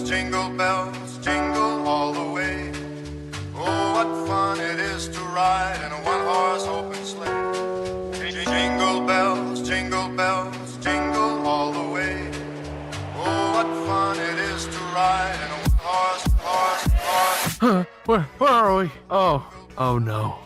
bells, jingle all the way. Oh, what fun it is to ride in a one-horse open sleigh. Jingle bells, jingle all the way. Oh, what fun it is to ride in a one-horse. Where are we? Oh no.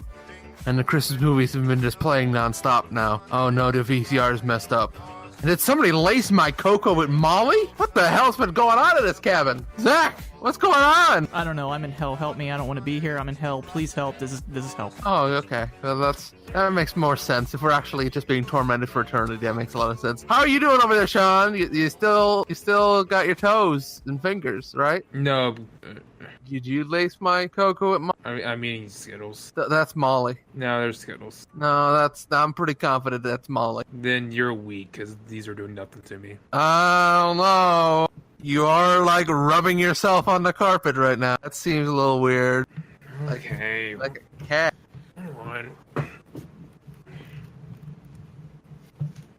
And the Christmas movies have been just playing non-stop now. Oh no, the VCR is messed up. And did somebody lace my cocoa with Molly? What the hell's been going on in this cabin? Zach, what's going on? I don't know. I'm in hell. Help me. I don't want to be here. I'm in hell. Please help. This is help. Oh, okay. Well, that makes more sense. If we're actually just being tormented for eternity, that makes a lot of sense. How are you doing over there, Shawn? You still got your toes and fingers, right? No. Did you lace my cocoa with Molly? I'm eating Skittles. That's Molly. No, they're Skittles. No, I'm pretty confident that's Molly. Then you're weak, because these are doing nothing to me. Oh, no. You are, like, rubbing yourself on the carpet right now. That seems a little weird. Okay. Like a cat. Come on.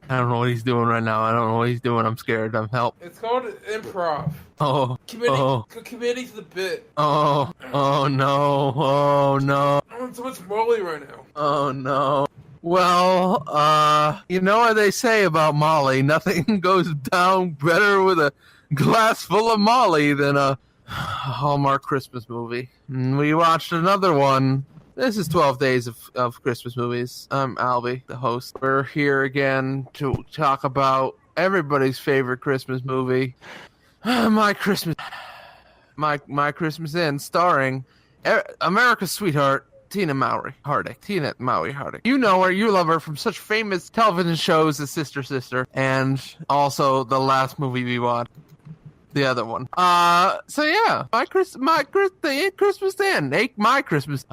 I don't know what he's doing right now. I don't know what he's doing. I'm scared. I'm help. It's called improv. Oh. Committing to the bit. Oh no. Oh no. I'm on so much Molly right now. Oh no. Well, you know what they say about Molly. Nothing goes down better with a glass full of Molly than a Hallmark Christmas movie. And we watched another one. This is 12 Days of Christmas Movies. I'm Alby, the host. We're here again to talk about everybody's favorite Christmas movie, My Christmas Inn, starring America's sweetheart, Tia Mowry-led. You know her, you love her from such famous television shows as Sister Sister, and also the last movie we watched. The other one. So yeah, my Christmas Inn. My Christmas.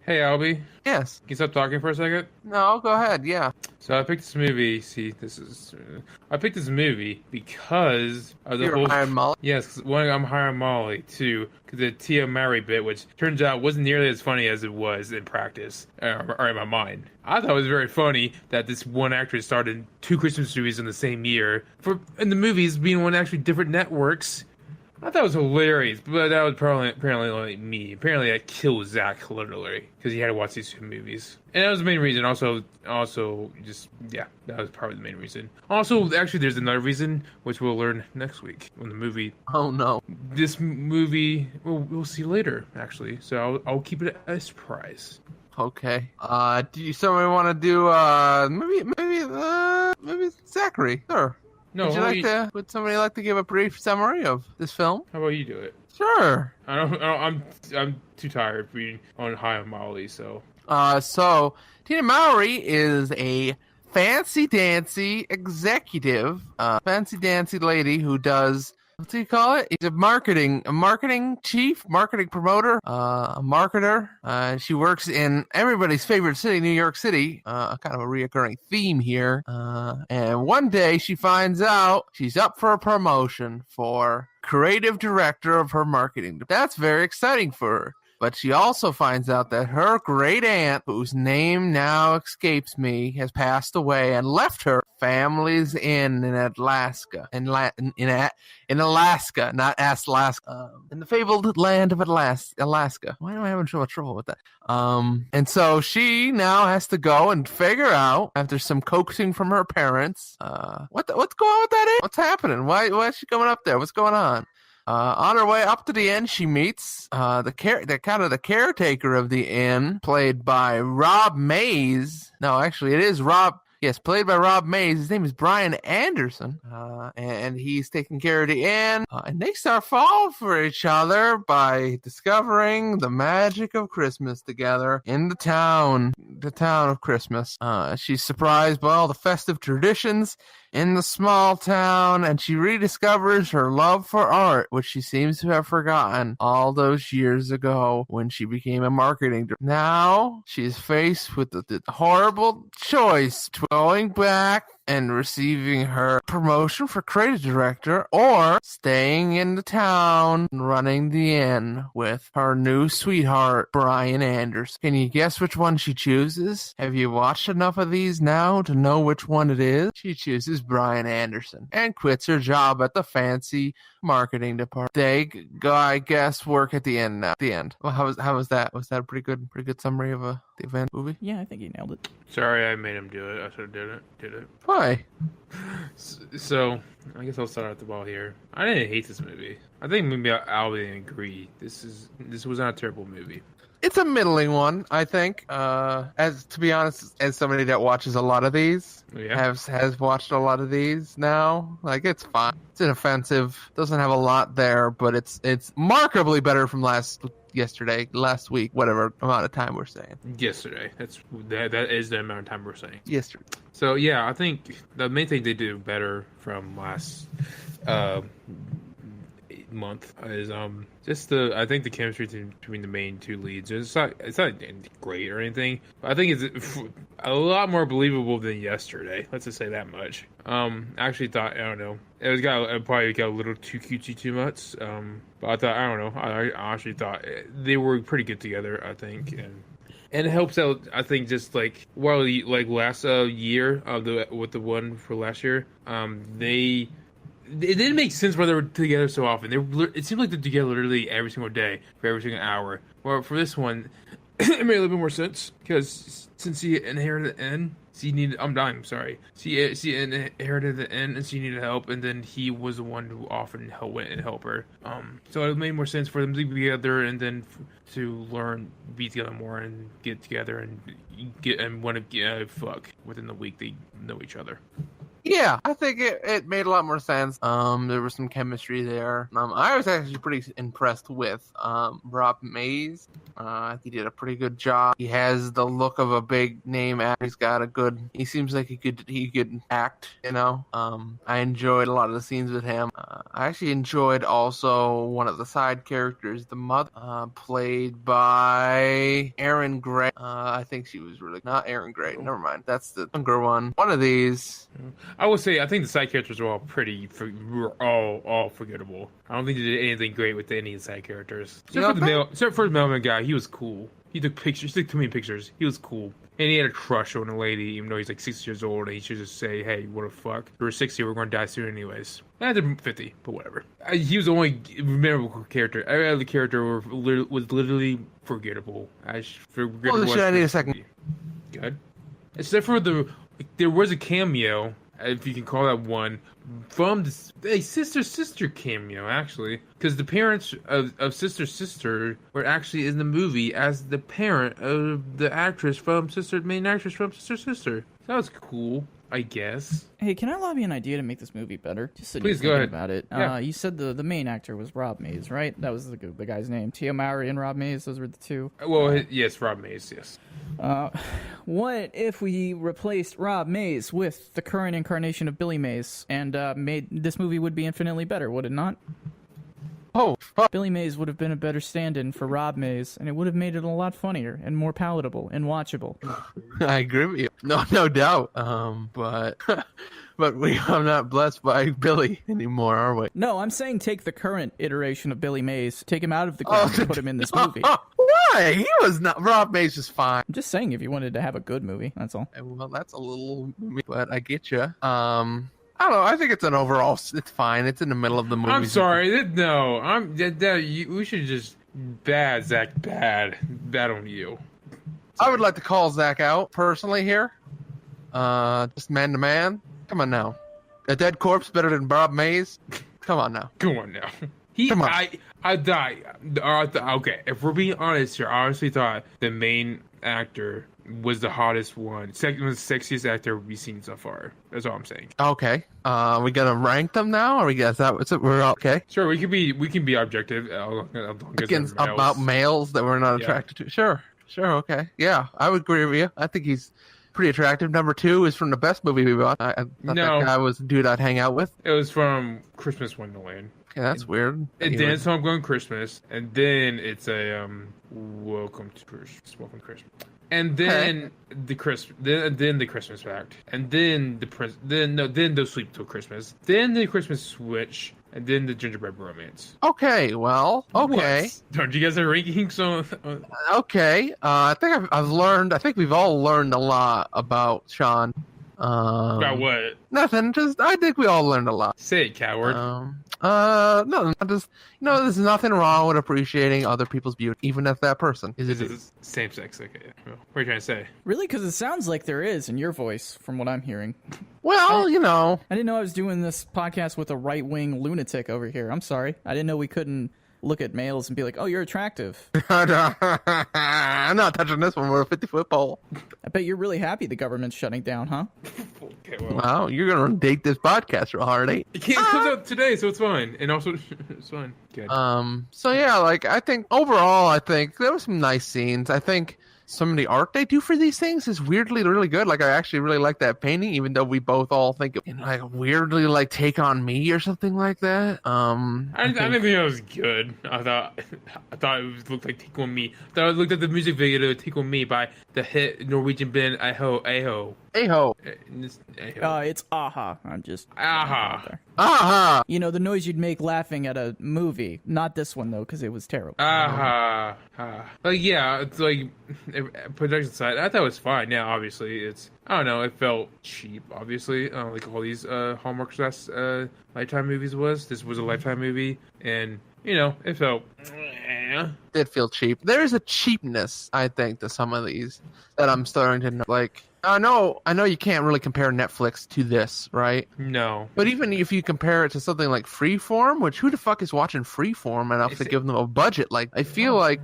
Hey, Alby. Yes. Can you stop talking for a second? No, go ahead. Yeah. So I picked this movie. I picked this movie because of the whole. Hiring Molly? Yes, one, I'm hiring Molly. Two, because the Tia Mowry bit, which turns out wasn't nearly as funny as it was in practice, or in my mind. I thought it was very funny that this one actress started 2 Christmas movies in the same year, and the movies being on actually different networks. I thought it was hilarious, but that was apparently like me. Apparently, I killed Zach literally because he had to watch these 2 movies, and that was the main reason. Also, just yeah, that was probably the main reason. Also, actually, there's another reason which we'll learn next week when the movie. Oh no! This movie we'll see later actually, so I'll keep it a surprise. Okay. Do somebody want to do maybe Zachary? Sure. No, Would somebody like to give a brief summary of this film? How about you do it? Sure. I'm too tired for being on high on Molly, so. So Tia Mowry is a fancy dancy executive, fancy dancy lady who does. What do you call it? He's a marketing chief, marketing promoter, a marketer. She works in everybody's favorite city, New York City. Kind of a reoccurring theme here. And one day she finds out she's up for a promotion for creative director of her marketing. That's very exciting for her. But she also finds out that her great aunt, whose name now escapes me, has passed away and left her family's inn in Alaska. In Alaska, not Alaska. In the fabled land of Alaska. Why am I having so much trouble with that? And so she now has to go and figure out, after some coaxing from her parents, what's going on with that inn? What's happening? Why is she going up there? What's going on? On her way up to the inn, she meets the caretaker of the inn, played by Rob Mays. No, actually, it is Rob. Yes, played by Rob Mays. His name is Brian Anderson, and he's taking care of the inn. And they start falling for each other by discovering the magic of Christmas together in the town of Christmas. She's surprised by all the festive traditions in the small town, and she rediscovers her love for art, which she seems to have forgotten all those years ago when she became a marketing director. Now she's faced with the horrible choice to going back and receiving her promotion for creative director, or staying in the town and running the inn with her new sweetheart, Brian Anderson. Can you guess which one she chooses? Have you watched enough of these now to know which one it is? She chooses Brian Anderson and quits her job at the fancy marketing department. They go, I guess, work at the end now. The end. Well, how was that? Was that a pretty good summary of the event movie? Yeah, I think he nailed it. Sorry, I made him do it. I should have did it. Why? So, I guess I'll start out the ball here. I didn't hate this movie. I think maybe Alby didn't agree. This was not a terrible movie. It's a middling one, I think. As to be honest, as somebody that watches a lot of these, has watched a lot of these now, like it's fine. It's inoffensive. Doesn't have a lot there, but it's markedly better from last week, whatever amount of time we're saying. Yesterday. That is the amount of time we're saying. Yesterday. So yeah, I think the main thing they did better from last month is I think the chemistry between the main two leads, it's not great or anything, but I think it's a lot more believable than yesterday. Let's just say that much. I actually thought, I don't know, it probably got a little too cutesy too much. But I thought, I don't know, I actually thought they were pretty good together, I think, and it helps out, I think, just like last year with the one for last year, it didn't make sense why they were together so often. It seemed like they're together literally every single day for every single hour. Well, for this one, it made a little bit more sense because since he inherited the N, she needed. I'm dying. I'm sorry. She inherited the N and she needed help, and then he was the one who often went and helped her. So it made more sense for them to be together and then to be together more and get together and want to fuck within the week they know each other. Yeah, I think it made a lot more sense. There was some chemistry there. I was actually pretty impressed with Rob Mays. He did a pretty good job. He has the look of a big name actor. He seems like he could act, you know. I enjoyed a lot of the scenes with him. I actually enjoyed also one of the side characters, the mother, played by Erin Gray. I think she was really not Erin Gray. Never mind. That's the younger one. One of these. I would say I think the side characters were all all forgettable. I don't think they did anything great with any of the side characters. Except for the mailman guy, he was cool. He took pictures. He took too many pictures. He was cool. And he had a crush on a lady, even though he's like 60 years old, and he should just say, hey, what the fuck? We're 60, we're going to die soon anyways. They're 50, but whatever. He was the only memorable character. Every other character was literally forgettable. I need a second. Good. Except for there was a cameo, if you can call that one, from a sister cameo, actually. Because the parents of sister were actually in the movie as the parent of the main actress from Sister. That was cool, I guess. Hey, can I lobby an idea to make this movie better? Just sitting Please here go thinking ahead. about it. Yeah. You said the main actor was Rob Mays, right? That was the guy's name. Tia Mowry and Rob Mays, those were the two. Well, yes, Rob Mays, yes. What if we replaced Rob Mays with the current incarnation of Billy Mays and made this movie would be infinitely better, would it not? Oh, fuck. Billy Mays would have been a better stand-in for Rob Mays, and it would have made it a lot funnier and more palatable and watchable. I agree with you. No doubt. But we are not blessed by Billy anymore, are we? No, I'm saying take the current iteration of Billy Mays, take him out of the ground and put him in this movie. Why? He was not. Rob Mays is fine. I'm just saying if you wanted to have a good movie, that's all. Well, that's a little, but I get you. I don't know. I think it's an overall. It's fine. It's in the middle of the movie. I'm sorry. No, we should just Zach. Bad on you. I would like to call Zach out personally here. Just man to man. Come on now. A dead corpse better than Rob Mays. Come on now. Come on now. Come on. I died. Okay, if we're being honest here, I honestly thought the main actor was the hottest one. Was the sexiest actor we've seen so far. That's all I'm saying. Okay. We gonna rank them now, or we guess that we're okay? Sure, we can be objective. Against about males that we're not attracted to. Sure. Okay. Yeah, I would agree with you. I think he's pretty attractive. Number 2 is from the best movie we bought. I thought that guy was a dude I'd hang out with. It was from Christmas Wonderland. Okay, that's weird. And then it's Homegrown Christmas, and then it's a Welcome to Christmas. and then the Christmas fact, and then then they'll sleep till Christmas, then the Christmas switch, and then the gingerbread romance. Okay, well, okay. What? Don't you guys have rankings? So Okay, I think I've learned. I think we've all learned a lot about Shawn. about what? Nothing. Just I think we all learned a lot. Say it, coward. No, just there's nothing wrong with appreciating other people's beauty, even if that person is a This dude. is same sex. Okay. Well, what are you trying to say? Really? Because it sounds like there is in your voice, from what I'm hearing. Well, I didn't know I was doing this podcast with a right-wing lunatic over here. I'm sorry. I didn't know we couldn't look at males and be like, oh, you're attractive. I'm not touching this one with a 50-foot pole. I bet you're really happy the government's shutting down, huh? Okay, well, Wow, you're gonna date this podcast real hard, eh? it comes out today, so it's fine, and also it's fine. Good. So yeah, like I think overall, I think there were some nice scenes. I think some of the art they do for these things is weirdly really good. Like I actually really like that painting, even though we both all think it like weirdly like Take on Me or something like that. I didn't think it was good. I thought it looked like Take on Me. I looked at the music video Take on Me by the hit Norwegian band Aho. Aho. It's aha. I'm just... Aha. Aha. You know, the noise you'd make laughing at a movie. Not this one, though, because it was terrible. Aha. Like, yeah, it's like, production side, I thought it was fine. Yeah, obviously, I don't know, it felt cheap, obviously, like all these Hallmark Lifetime movies was. This was a Lifetime movie, and, you know, it felt... Did feel cheap. There is a cheapness, I think, to some of these that I'm starting to know. Like, I know you can't really compare Netflix to this, right? No. But even if you compare it to something like Freeform, which who the fuck is watching Freeform enough to give them a budget? Like, I feel like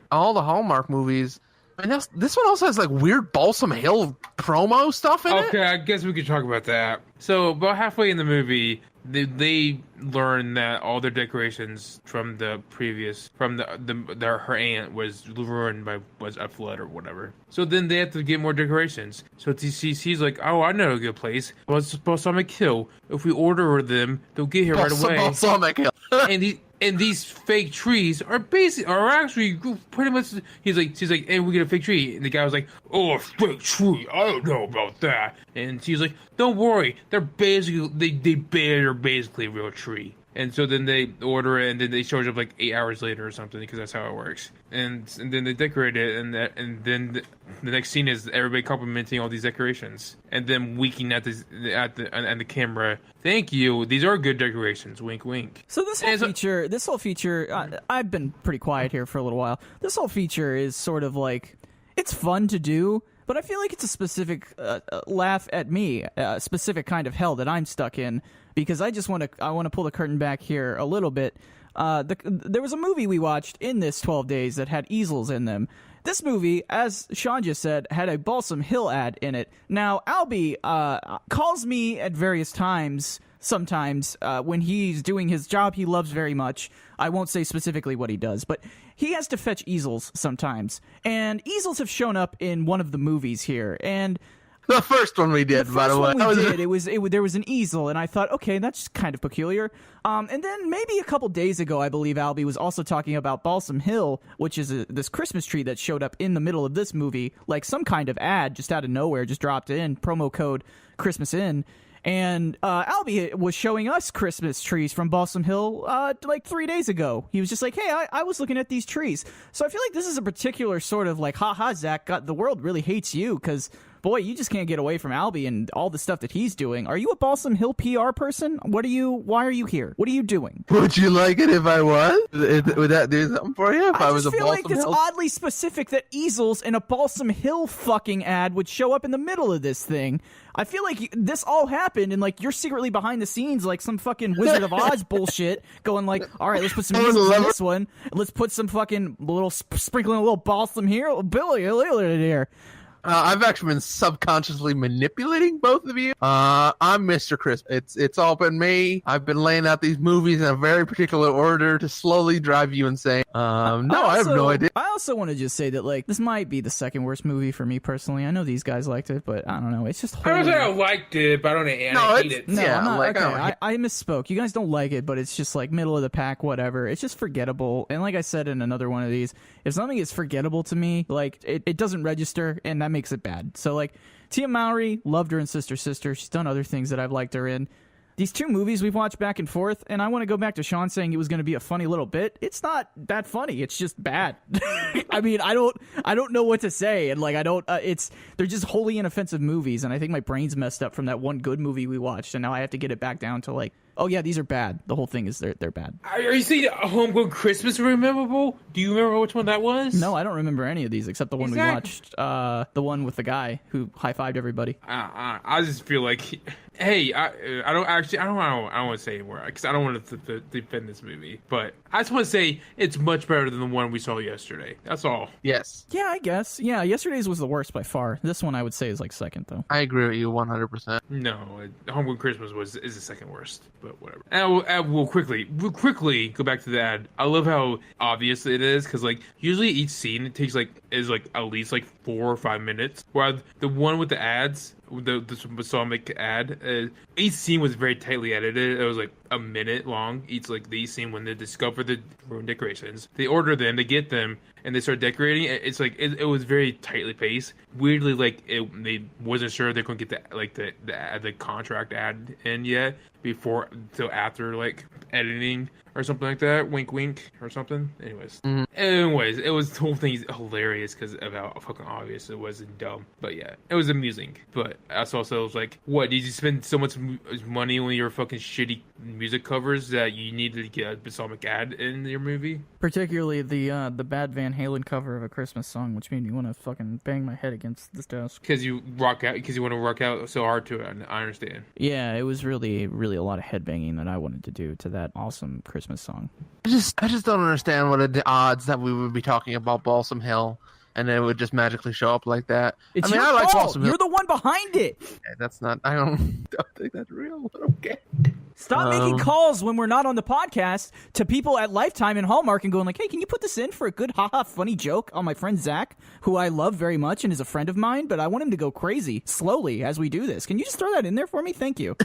all the Hallmark movies. And this one also has like weird Balsam Hill promo stuff in it. Okay, I guess we could talk about that. So about halfway in the movie, they learn that all their decorations from the previous, her aunt was ruined was a flood or whatever. So then they have to get more decorations. So TCC's like, oh, I know a good place. Well, it's Balsamic Hill. If we order them, they'll get here right away. Balsamic Hill. And these fake trees are actually pretty much. She's like, and we get a fake tree. And the guy was like, oh, a fake tree. I don't know about that. And she's like, don't worry. They're basically they're basically a real tree. And so then they order it, and then they shows up like 8 hours later or something, because that's how it works. And then they decorate it, and then the next scene is everybody complimenting all these decorations, and then winking at the camera. Thank you. These are good decorations. Wink, wink. So this whole feature, I've been pretty quiet here for a little while. This whole feature is sort of like, it's fun to do, but I feel like it's a specific laugh at me, a specific kind of hell that I'm stuck in. Because I want to pull the curtain back here a little bit. There was a movie we watched in this 12 days that had easels in them. This movie, as Shawn just said, had a Balsam Hill ad in it. Now, Alby calls me at various times, sometimes, when he's doing his job he loves very much. I won't say specifically what he does, but he has to fetch easels sometimes. And easels have shown up in one of the movies here, and... The first one we did, by the way. There was an easel, and I thought, okay, that's kind of peculiar. And then maybe a couple days ago, I believe Alby was also talking about Balsam Hill, which is this Christmas tree that showed up in the middle of this movie, like some kind of ad just out of nowhere, just dropped in, promo code Christmas in. And Alby was showing us Christmas trees from Balsam Hill like 3 days ago. He was just like, hey, I was looking at these trees. So I feel like this is a particular sort of like, haha, Zach, the world really hates you because... Boy, you just can't get away from Alby and all the stuff that he's doing. Are you a Balsam Hill PR person? Why are you here? What are you doing? Would you like it if I was? Would that do something for you if I was a Balsam Hill? I just feel like it's oddly specific that easels in a Balsam Hill fucking ad would show up in the middle of this thing. I feel like this all happened and like you're secretly behind the scenes like some fucking Wizard of Oz bullshit going like, all right, let's put some easels in this one. Let's put some fucking sprinkling a little balsam here. Billy here. I've actually been subconsciously manipulating both of you. I'm Mr. Crisp. It's all been me. I've been laying out these movies in a very particular order to slowly drive you insane. I have no idea. I also want to just say that, like, this might be the second worst movie for me personally. I know these guys liked it, but I don't know. It's just I don't say I liked it, but I don't hate it. No, Yeah, I'm not, like, okay, I misspoke. You guys don't like it, but it's just like middle of the pack, whatever. It's just forgettable. And like I said in another one of these, if something is forgettable to me, like it doesn't register, and that makes it bad. So like Tia Mowry, loved her in Sister Sister. She's done other things that I've liked her in. These two movies we've watched back and forth, and I want to go back to Shawn saying it was going to be a funny little bit. It's not that funny. It's just bad. I mean, I don't know what to say, and like they're just wholly inoffensive movies, and I think my brain's messed up from that one good movie we watched, and now I have to get it back down to like, oh yeah, these are bad. The whole thing is they're bad. Are you saying Homegrown Christmas memorable? Do you remember which one that was? No, I don't remember any of these except the one we watched. The one with the guy who high-fived everybody. I just feel like, hey, I don't want to say anymore because I don't want to defend this movie, but I just want to say it's much better than the one we saw yesterday. That's all. Yes. Yeah, I guess. Yeah, yesterday's was the worst by far. This one I would say is like second though. I agree with you 100%. No, Homegrown Christmas is the second worst, but whatever. And we'll quickly go back to the ad. I love how obvious it is because like usually each scene it takes is at least 4 or 5 minutes. While the one with the ads, the balsamic ad, each scene was very tightly edited. It was like a minute long. Each these scene when they discover the room decorations, they order them, they get them, and they start decorating. It's like it was very tightly paced. Weirdly, they wasn't sure they're going to get the contract ad in yet till after editing or something like that. Wink, wink, or something. Anyways, it was the whole thing hilarious because of how fucking obvious it was and dumb. But yeah, it was amusing. But that's also was like, what did you spend so much money on your fucking shitty music covers that you needed to get a balsamic ad in your movie? Particularly the bad Van Halen cover of A Christmas Song, which made me want to fucking bang my head against this desk. Because you want to rock out so hard to it. I understand. Yeah, it was really, really a lot of headbanging that I wanted to do to that awesome Christmas song. I just don't understand what are the odds that we would be talking about Balsam Hill and it would just magically show up like that. It's I mean, your I like fault. Balsam Hill. You're the one behind it. Okay, that's not. I don't think that's real. But okay. Stop making calls when we're not on the podcast to people at Lifetime and Hallmark and going like, hey, can you put this in for a good haha funny joke on my friend Zach, who I love very much and is a friend of mine, but I want him to go crazy slowly as we do this. Can you just throw that in there for me? Thank you.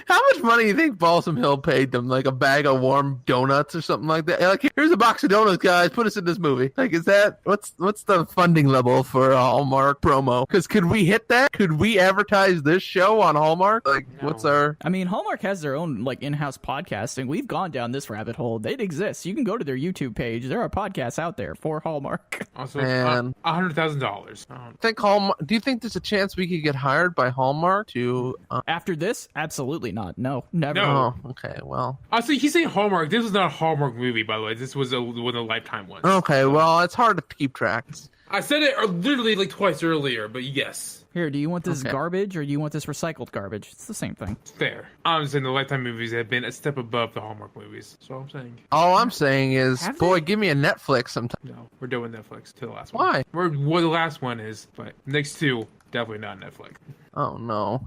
How much money do you think Balsam Hill paid them? Like a bag of warm donuts or something like that? Like, here's a box of donuts, guys. Put us in this movie. Like, is that what's the funding level for a Hallmark promo? Because could we hit that? Could we advertise this show on Hallmark? Like, no. What's our? I mean, Hallmark has their own in-house podcasting. We've gone down this rabbit hole. They'd exist. You can go to their YouTube page. There are podcasts out there for Hallmark. Also, $100,000. Think Hallmark? Do you think there's a chance we could get hired by Hallmark to after this? Absolutely not. No, never. No. Oh, okay, well. Also, he's saying Hallmark. This was not a Hallmark movie, by the way. This was one of the Lifetime ones. Okay, well, it's hard to keep track. I said it literally twice earlier, but yes. Here, do you want this garbage or do you want this recycled garbage? It's the same thing. Fair. I'm saying the Lifetime movies have been a step above the Hallmark movies. That's all I'm saying. All I'm saying is, give me a Netflix sometime. No, we're done with Netflix to the last one. Why? Well, the last one is, but next two, definitely not Netflix. Oh, no.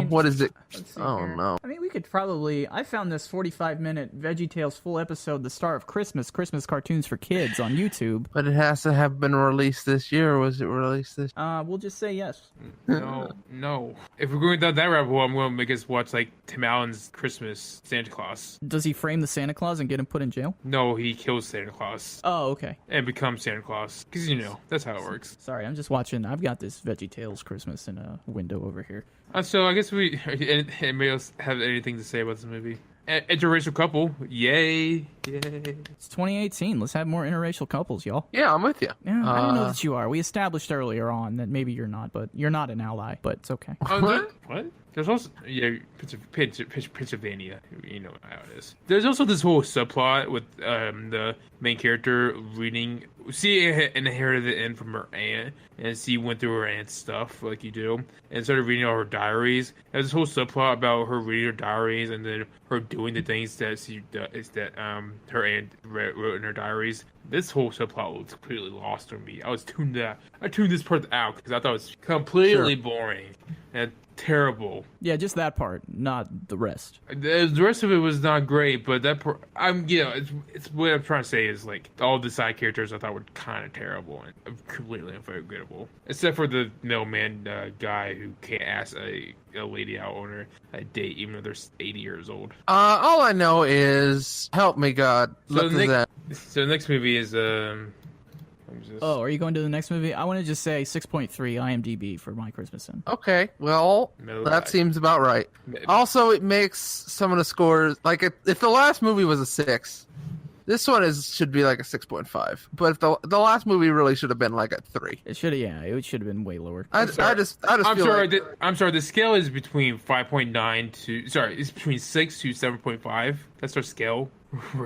What is it? Oh, no. I mean, we could probably... I found this 45-minute VeggieTales full episode, The Star of Christmas cartoons for kids on YouTube. But it has to have been released this year, or was it released this year? We'll just say yes. No. If we're going down that rabbit hole, I'm going to make us watch, Tim Allen's Christmas Santa Claus. Does he frame the Santa Claus and get him put in jail? No, he kills Santa Claus. Oh, okay. And becomes Santa Claus. Because, that's how it works. Sorry, I'm just watching... I've got this VeggieTales Christmas in a window over here. So I guess anybody else have anything to say about this movie? Interracial couple, yay! It's 2018. Let's have more interracial couples, y'all. Yeah, I'm with you. Yeah, I don't know that you are. We established earlier on that maybe you're not, but you're not an ally. But it's okay. What? There's also Pennsylvania. You know how it is. There's also this whole subplot with the main character reading she inherited the end from her aunt, and she went through her aunt's stuff like you do, and started reading all her diaries. There's this whole subplot about her reading her diaries and then her doing the things that her aunt wrote in her diaries. This whole subplot was completely lost on me. I tuned this part out because I thought it was completely boring and terrible. Yeah, just that part, not the rest. The rest of it was not great, but that part, it's what I'm trying to say is like all the side characters I thought were kind of terrible and completely unforgettable, except for the mailman guy who can't ask a lady out on a date even though they're 80 years old. All I know is, help me God. So the next movie is Oh, are you going to the next movie? I want to just say 6.3 IMDb for My Christmas Sin. Okay, well, that seems about right. Also, it makes some of the scores, like if the last movie was a 6, this one should be like a 6.5. But if the last movie really should have been like a 3. It should have been way lower. I'm sorry, the scale is between 5.9 to, it's between 6 to 7.5. That's our scale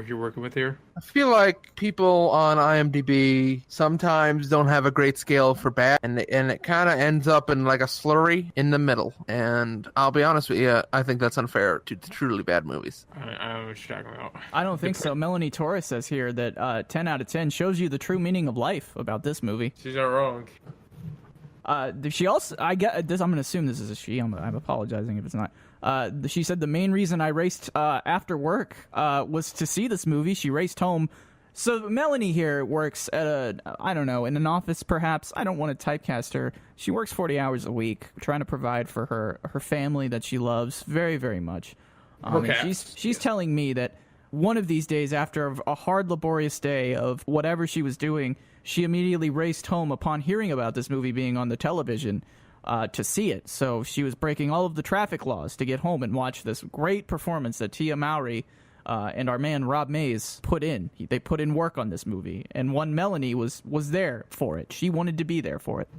you're working with here. I feel like people on IMDb sometimes don't have a great scale for bad, and it kind of ends up in like a slurry in the middle. And I'll be honest with you, I think that's unfair to truly bad movies. I don't know what you're talking about. I don't think so. Melanie Torres says here that 10 out of 10 shows you the true meaning of life about this movie. She's not wrong. She also, I get this. I'm going to assume this is a she. I'm apologizing if it's not. She said the main reason I raced after work was to see this movie. She raced home. So Melanie here works at in an office perhaps. I don't want to typecast her. She works 40 hours a week trying to provide for her family that she loves very, very much. And she's telling me that one of these days after a hard, laborious day of whatever she was doing, she immediately raced home upon hearing about this movie being on the television to see it. So she was breaking all of the traffic laws to get home and watch this great performance that Tia Mowry and our man Rob Mays put in. They put in work on this movie, and one Melanie was there for it. She wanted to be there for it.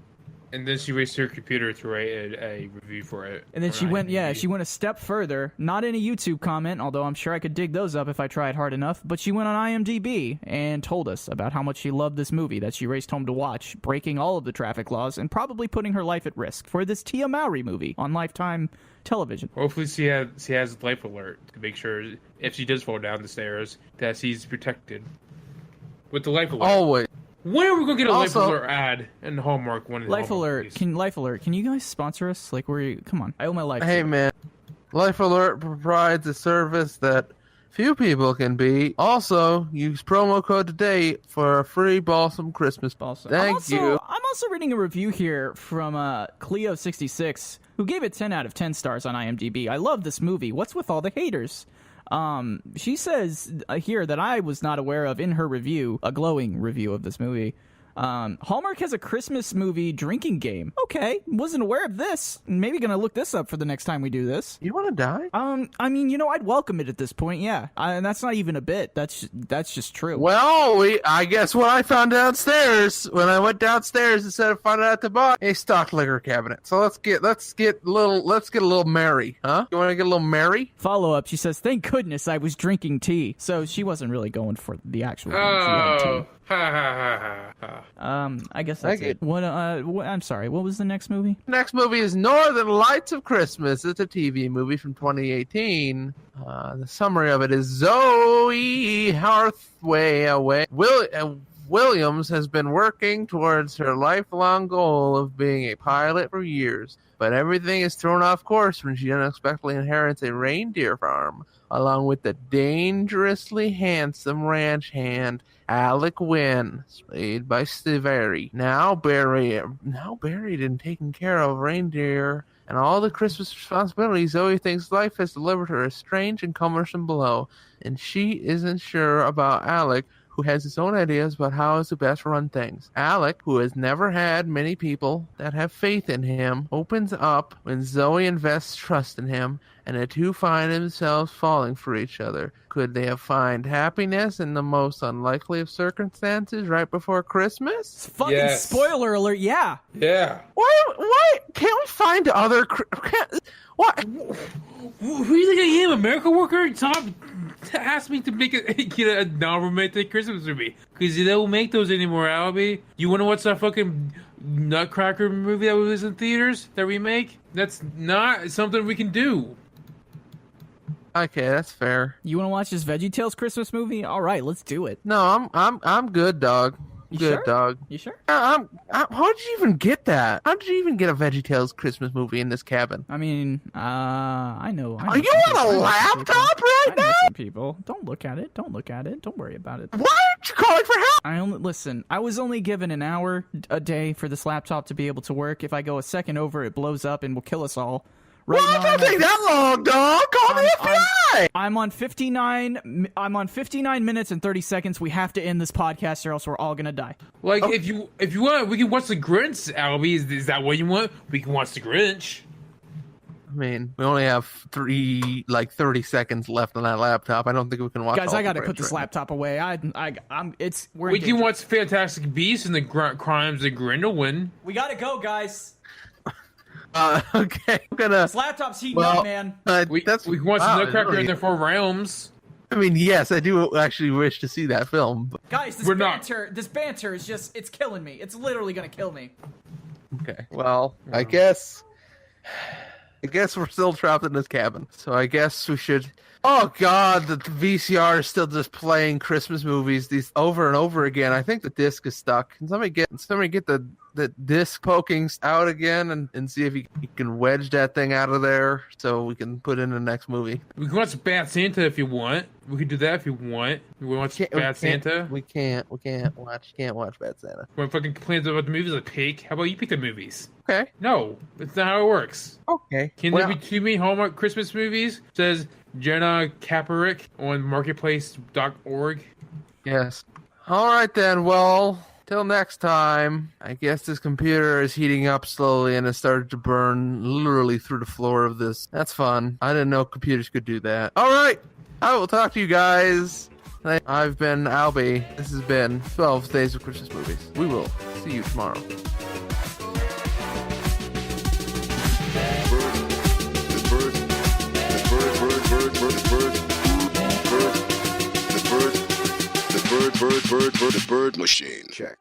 And then she raced her computer to write a review for it. And then she went a step further, not in a YouTube comment, although I'm sure I could dig those up if I tried hard enough, but she went on IMDb and told us about how much she loved this movie that she raced home to watch, breaking all of the traffic laws and probably putting her life at risk for this Tia Mowry movie on Lifetime television. Hopefully she has life alert to make sure if she does fall down the stairs that she's protected with the life alert. Always. When are we gonna get a Life Alert ad in Hallmark? Life Alert, can you guys sponsor us? Like, come on, I owe my life. Hey man, Life Alert provides a service that few people can beat. Also, use promo code today for a free Balsam Christmas. Balsam. Thank you. I'm also reading a review here from Cleo66, who gave it 10 out of 10 stars on IMDb. I love this movie. What's with all the haters? She says here that I was not aware of in her review, a glowing review of this movie. Hallmark has a Christmas movie drinking game. Okay, wasn't aware of this. Maybe gonna look this up for the next time we do this. You want to die? I mean, I'd welcome it at this point. Yeah, and that's not even a bit. That's just true. Well, I guess what I found downstairs when I went downstairs instead of finding out at the bar, a stock liquor cabinet. So let's get a little merry, huh? You want to get a little merry? Follow up. She says, "Thank goodness I was drinking tea." So she wasn't really going for the actual. Oh. Ha ha ha ha. I guess that's it. I'm sorry. What was the next movie? Next movie is Northern Lights of Christmas. It's a TV movie from 2018. The summary of it is Zoe Hathaway Williams has been working towards her lifelong goal of being a pilot for years, but everything is thrown off course when she unexpectedly inherits a reindeer farm, along with the dangerously handsome ranch hand Alec Wynn, played by Steveri. Now buried and taking care of reindeer and all the Christmas responsibilities, Zoe thinks life has delivered her a strange and cumbersome blow, and she isn't sure about Alec, who has his own ideas about how is to best run things. Alec, who has never had many people that have faith in him, opens up when Zoe invests trust in him, and the two find themselves falling for each other. Could they have found happiness in the most unlikely of circumstances right before Christmas? Fucking spoiler alert, yeah. Yeah. Why can't we find other... What? Who do you think I am, American worker? Top ask me to make a non-romantic Christmas movie because they don't make those anymore, Alby. You want to watch that fucking Nutcracker movie that was in theaters that remake? That's not something we can do. Okay, that's fair. You want to watch this VeggieTales Christmas movie? All right, let's do it. No, I'm good, dog. You Good, sure? dog. You sure? How did you even get that? How did you even get a VeggieTales Christmas movie in this cabin? I mean, I know. Are you on a laptop right I know now? some people. Don't look at it. Don't look at it. Don't worry about it. Why aren't you calling for help? Listen. I was only given an hour a day for this laptop to be able to work. If I go a second over, it blows up and will kill us all. Right Why now, don't take that long, dog? Call the FBI. I'm on 59. I'm on 59 minutes and 30 seconds. We have to end this podcast, or else we're all gonna die. Like, if you want, we can watch the Grinch, Alby. Is that what you want? We can watch the Grinch. I mean, we only have 30 seconds left on that laptop. I don't think we can watch. Guys, all I gotta the put this right laptop away. We're We in can danger. watch Fantastic Beasts and the Crimes of Grindelwald. We gotta go, guys. Okay, I'm gonna. This laptop's heating up, man. We can watch wow, the Nutcracker really- in the Four Realms. I mean, yes, I do actually wish to see that film. But, Guys, We're not. this banter is it's killing me. It's literally gonna kill me. okay, well, I guess we're still trapped in this cabin. So I guess we should. Oh God, the VCR is still just playing Christmas movies these over and over again. I think the disc is stuck. Can somebody get the disc poking out again and see if you can wedge that thing out of there so we can put in the next movie. We can watch Bad Santa if you want. We can do that if you want. We want to watch Bad Santa. We can't watch Bad Santa. When fucking complains about the movies like pick. How about you pick the movies? Okay. No, that's not how it works. Okay. Can there be too many Hallmark Christmas movies? Says Jenna Kaparick on marketplace.org. Yes. All right then. Well, till next time. I guess this computer is heating up slowly and it started to burn literally through the floor of this. That's fun. I didn't know computers could do that. All right. I will talk to you guys. I've been Alby. This has been 12 Days of Christmas Movies. We will see you tomorrow. Bird machine. Check.